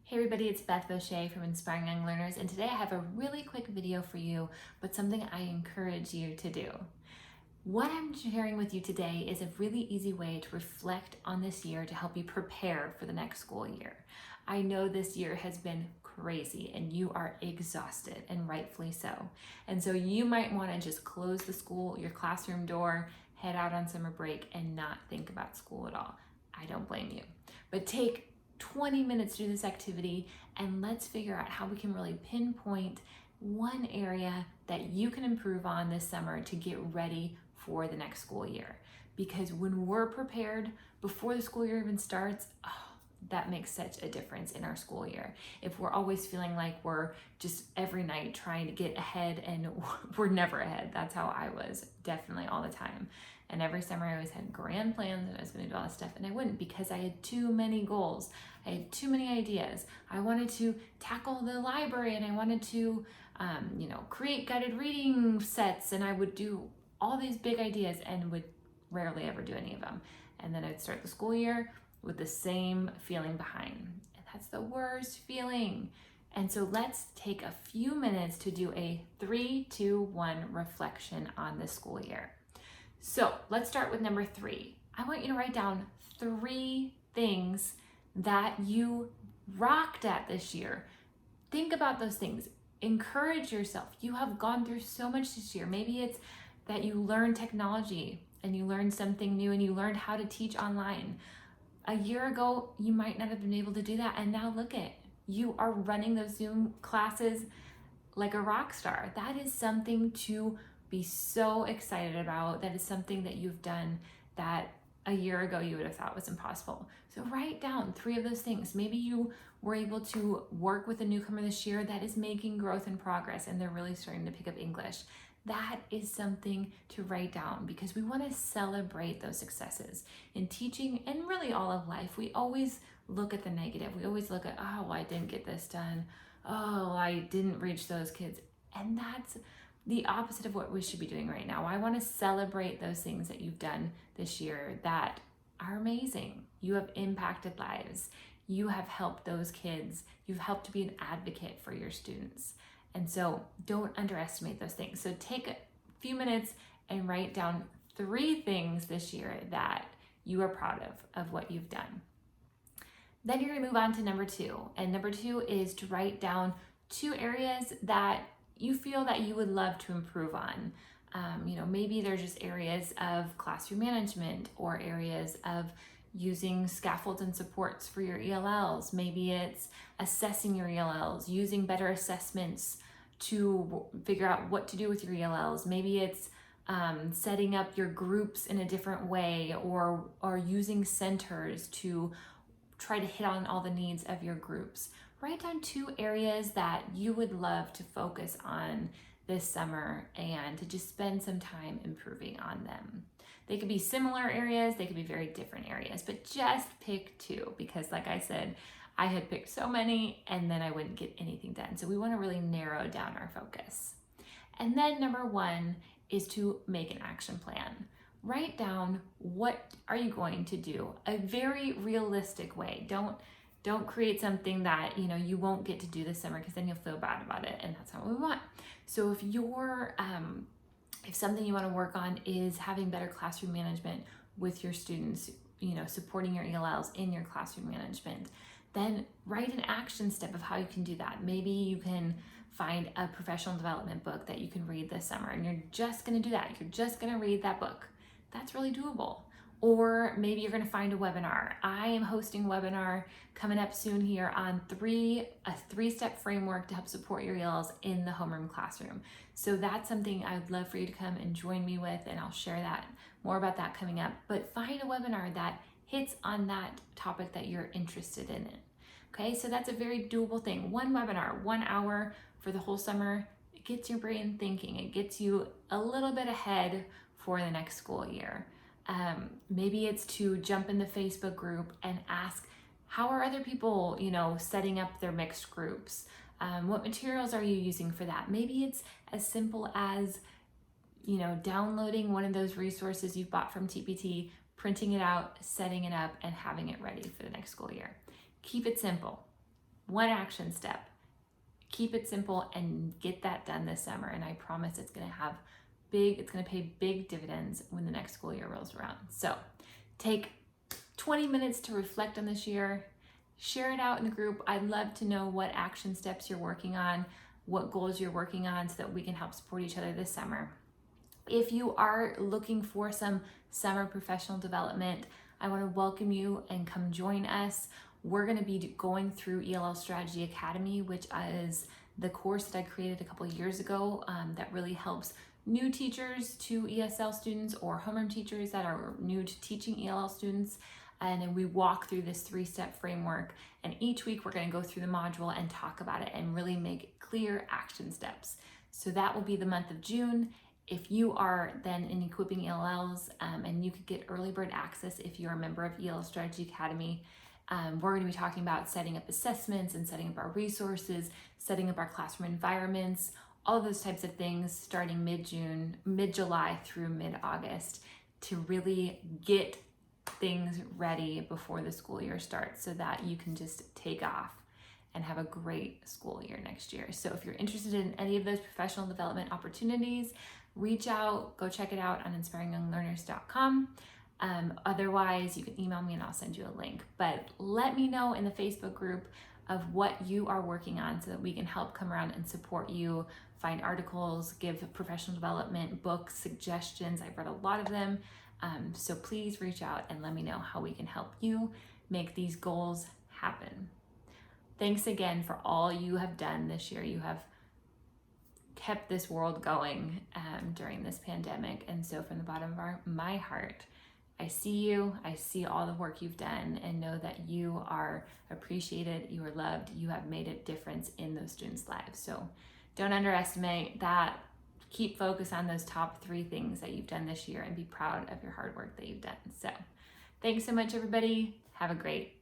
Hey everybody, it's Beth Boucher from Inspiring Young Learners, and today I have a really quick video for you, but something I encourage you to do. What I'm sharing with you today is a really easy way to reflect on this year to help you prepare for the next school year. I know this year has been crazy and you are exhausted, and rightfully so. And so you might want to just close your classroom door, head out on summer break, and not think about school at all. I don't blame you. But take 20 minutes to do this activity and let's figure out how we can really pinpoint one area that you can improve on this summer to get ready for the next school year. Because when we're prepared before the school year even starts, that makes such a difference in our school year. If we're always feeling like we're just every night trying to get ahead and we're never ahead. That's how I was definitely all the time. And every summer I always had grand plans and I was going to do all this stuff, and I wouldn't because I had too many goals. I had too many ideas. I wanted to tackle the library and I wanted to, create guided reading sets, and I would do all these big ideas and would rarely ever do any of them. And then I'd start the school year with the same feeling behind. And that's the worst feeling. And so let's take a few minutes to do a 3, 2, 1 reflection on this school year. So let's start with number 3. I want you to write down 3 things that you rocked at this year. Think about those things. Encourage yourself. You have gone through so much this year. Maybe it's that you learned technology and you learned something new and you learned how to teach online. A year ago, you might not have been able to do that. And now look at, you are running those Zoom classes like a rock star. That is something to be so excited about. That is something that you've done that a year ago you would have thought was impossible. So write down 3 of those things. Maybe you were able to work with a newcomer this year that is making growth and progress and they're really starting to pick up English. That is something to write down because we want to celebrate those successes. In teaching and really all of life, we always look at the negative. We always look at, oh, I didn't get this done. Oh, I didn't reach those kids. And that's the opposite of what we should be doing right now. I want to celebrate those things that you've done this year that are amazing. You have impacted lives. You have helped those kids. You've helped to be an advocate for your students. And so don't underestimate those things. So take a few minutes and write down 3 things this year that you are proud of what you've done. Then you're gonna move on to number 2. And number 2 is to write down 2 areas that you feel that you would love to improve on. Maybe there's just areas of classroom management or areas of using scaffolds and supports for your ELLs. Maybe it's assessing your ELLs, using better assessments to figure out what to do with your ELLs. Maybe it's setting up your groups in a different way or using centers to try to hit on all the needs of your groups. Write down 2 areas that you would love to focus on this summer and to just spend some time improving on them. They could be similar areas, they could be very different areas, but just pick 2 because like I said, I had picked so many and then I wouldn't get anything done. So we want to really narrow down our focus. And then number 1 is to make an action plan. Write down what are you going to do, a very realistic way. Don't create something that you won't get to do this summer because then you'll feel bad about it, and that's not what we want. So if something you want to work on is having better classroom management with your students, supporting your ELLs in your classroom management, then write an action step of how you can do that. Maybe you can find a professional development book that you can read this summer, and you're just going to do that. You're just going to read that book. That's really doable. Or maybe you're going to find a webinar. I am hosting a webinar coming up soon here on a 3-step framework to help support your ELLs in the homeroom classroom. So that's something I would love for you to come and join me with, and I'll share more about that coming up. But find a webinar that hits on that topic that you're interested in. Okay, so that's a very doable thing. 1 webinar, 1 hour for the whole summer. It gets your brain thinking. It gets you a little bit ahead for the next school year. Maybe it's to jump in the Facebook group and ask, how are other people, setting up their mixed groups? What materials are you using for that? Maybe it's as simple as, downloading one of those resources you've bought from TPT, printing it out, setting it up, and having it ready for the next school year. Keep it simple. one action step. Keep it simple and get that done this summer. And I promise it's going to pay big dividends when the next school year rolls around. So take 20 minutes to reflect on this year. Share it out in the group. I'd love to know what action steps you're working on, what goals you're working on, so that we can help support each other this summer. If you are looking for some summer professional development, I want to welcome you and come join us. We're going to be going through ELL Strategy Academy, which is the course that I created a couple of years ago that really helps new teachers to ESL students or homeroom teachers that are new to teaching ELL students. And then we walk through this 3-step framework, and each week we're going to go through the module and talk about it and really make clear action steps. So that will be the month of June. If you are then in Equipping ELLs, and you could get early bird access if you're a member of ELL Strategy Academy, we're going to be talking about setting up assessments and setting up our resources, setting up our classroom environments, all of those types of things starting mid-July through mid-August to really get things ready before the school year starts so that you can just take off and have a great school year next year. So if you're interested in any of those professional development opportunities, reach out, go check it out on inspiringyounglearners.com. Otherwise, you can email me and I'll send you a link. But let me know in the Facebook group of what you are working on so that we can help come around and support you, find articles, give professional development books, suggestions. I've read a lot of them. So please reach out and let me know how we can help you make these goals happen. Thanks again for all you have done this year. You have kept this world going during this pandemic. And so from the bottom of my heart, I see you, I see all the work you've done, and know that you are appreciated, you are loved, you have made a difference in those students' lives. So don't underestimate that. Keep focus on those top 3 things that you've done this year and be proud of your hard work that you've done. So thanks so much, everybody. Have a great